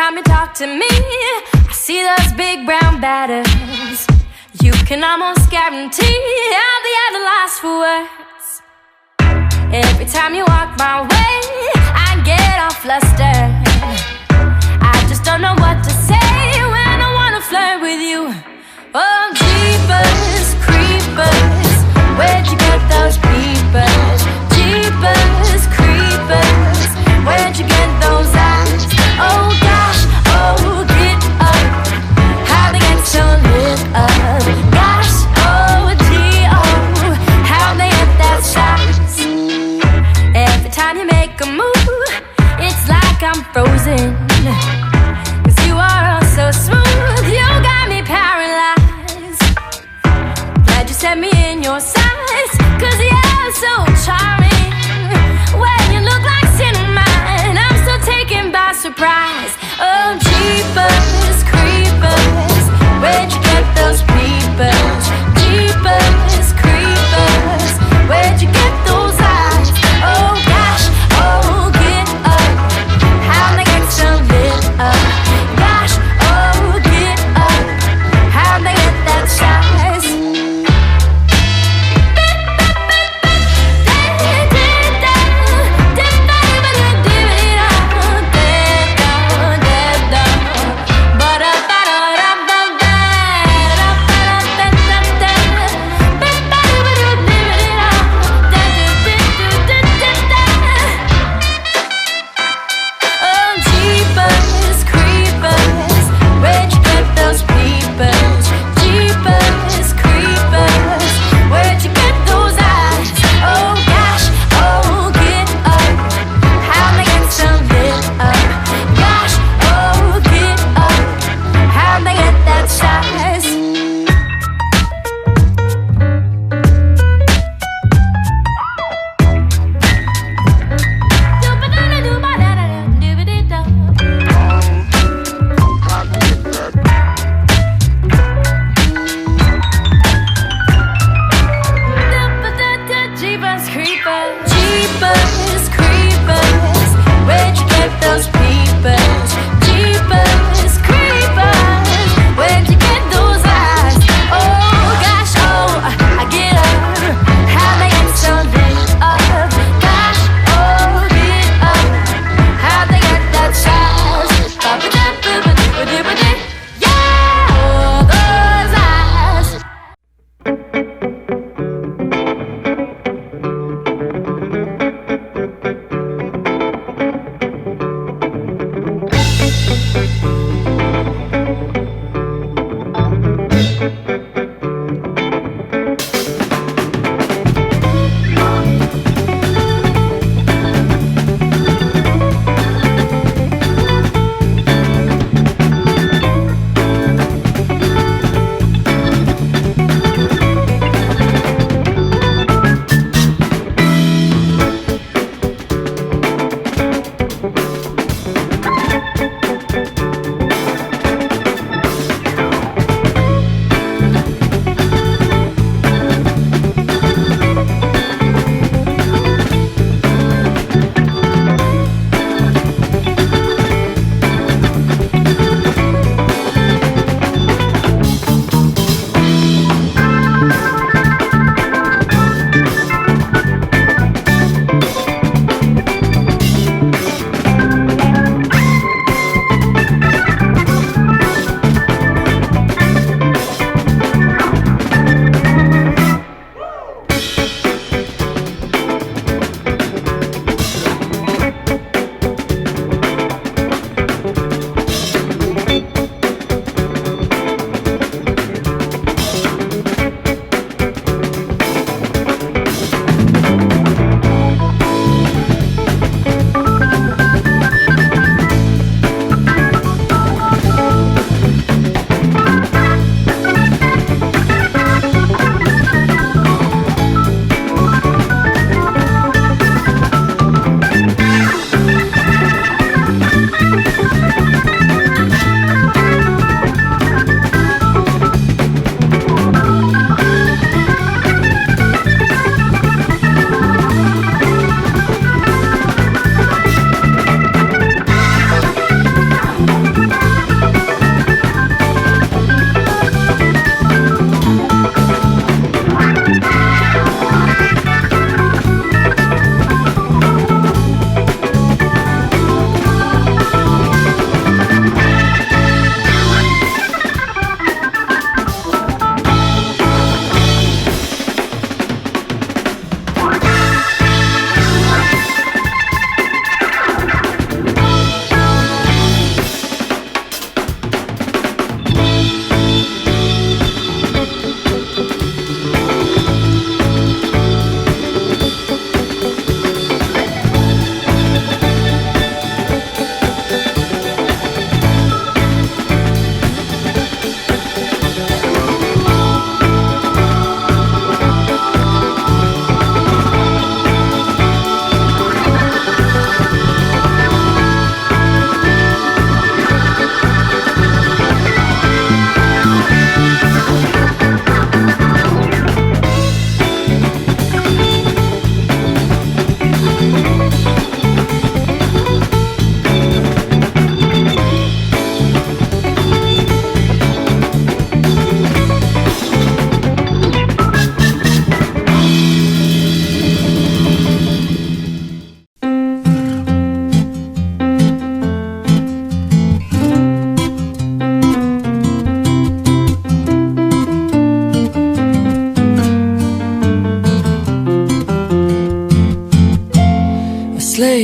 time you talk to me, I see those big brown batters. You can almost guarantee I'll be at a loss for words. Every time you walk my way, I get all flustered. I just don't know what to say when I wanna flirt with you. Oh, jeepers, creepers, where'd you get those peepers? Jeepers, creepers, where'd you get those eyes? Oh gosh, oh get up, how they get so lit up. Gosh, oh gee, oh, how they get that size. Every time you make a move, it's like I'm frozen. Cause you are all so smooth, you got me paralyzed. Glad you set me in your sights, cause you're so charming. When you look like cinnamon, I'm so taken by surprise. Oh, jeepers, creepers, where'd you get those peepers? Jeepers, creepers, where'd you get those eyes? Oh gosh, oh get up, how they get so lit up. Gosh, oh get up, how they get that size.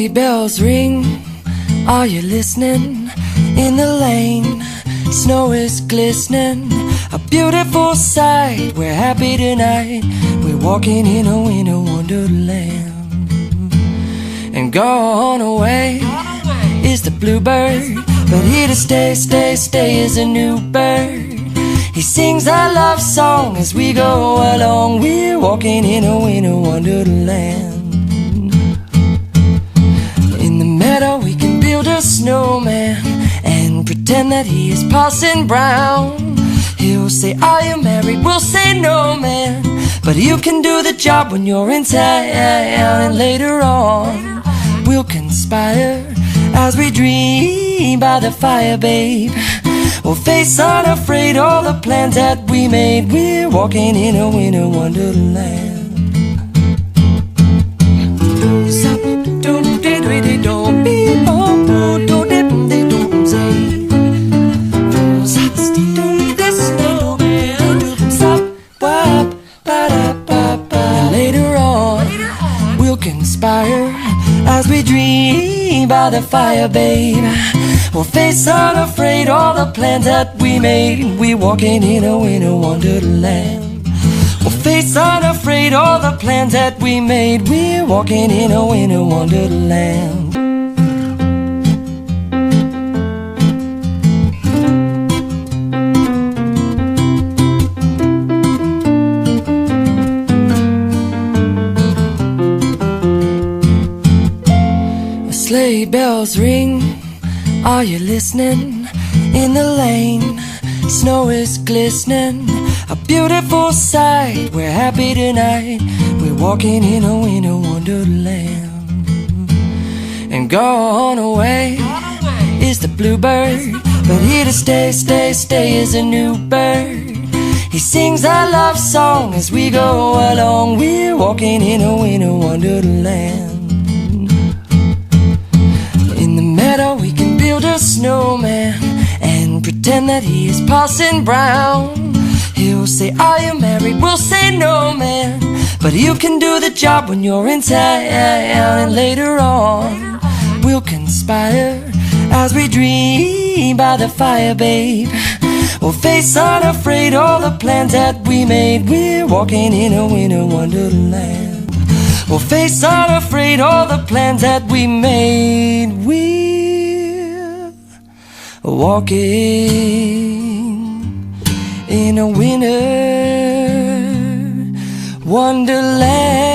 Sleigh bells ring, are you listening? In the lane, snow is glistening, a beautiful sight. We're happy tonight, we're walking in a winter wonderland. And gone away is the bluebird, but here to stay, stay, stay is a new bird. He sings our love song as we go along. We're walking in a winter wonderland. In the meadow we can build a snowman and pretend that he is Parson Brown. He'll say, are you married? We'll say no, man, but you can do the job when you're in town. And later on we'll conspire as we dream by the fire, babe. We'll face unafraid all the plans that we made. We're walking in a winter wonderland. And later on we'll conspire as we dream by the fire, babe. We'll face unafraid all the plans that we made. We're walking in a winter wonderland. We'll face unafraid all the plans that we made. We're walking in a winter wonderland. Sleigh bells ring, are you listening? In the lane, snow is glistening, a beautiful sight. We're happy tonight, we're walking in a winter wonderland. And gone away is the bluebird, but here to stay, stay, stay is a new bird. He sings our love song as we go along. We're walking in a winter wonderland. In the meadow we can build a snowman and pretend that he is Parson Brown. He'll say, are you married? We'll say no, man, but you can do the job when you're in town. And later on we'll conspire as we dream by the fire, babe. We'll face unafraid all the plans that we made. We're walking in a winter wonderland. We'll face unafraid all the plans that we made. We're walking in a winter wonderland.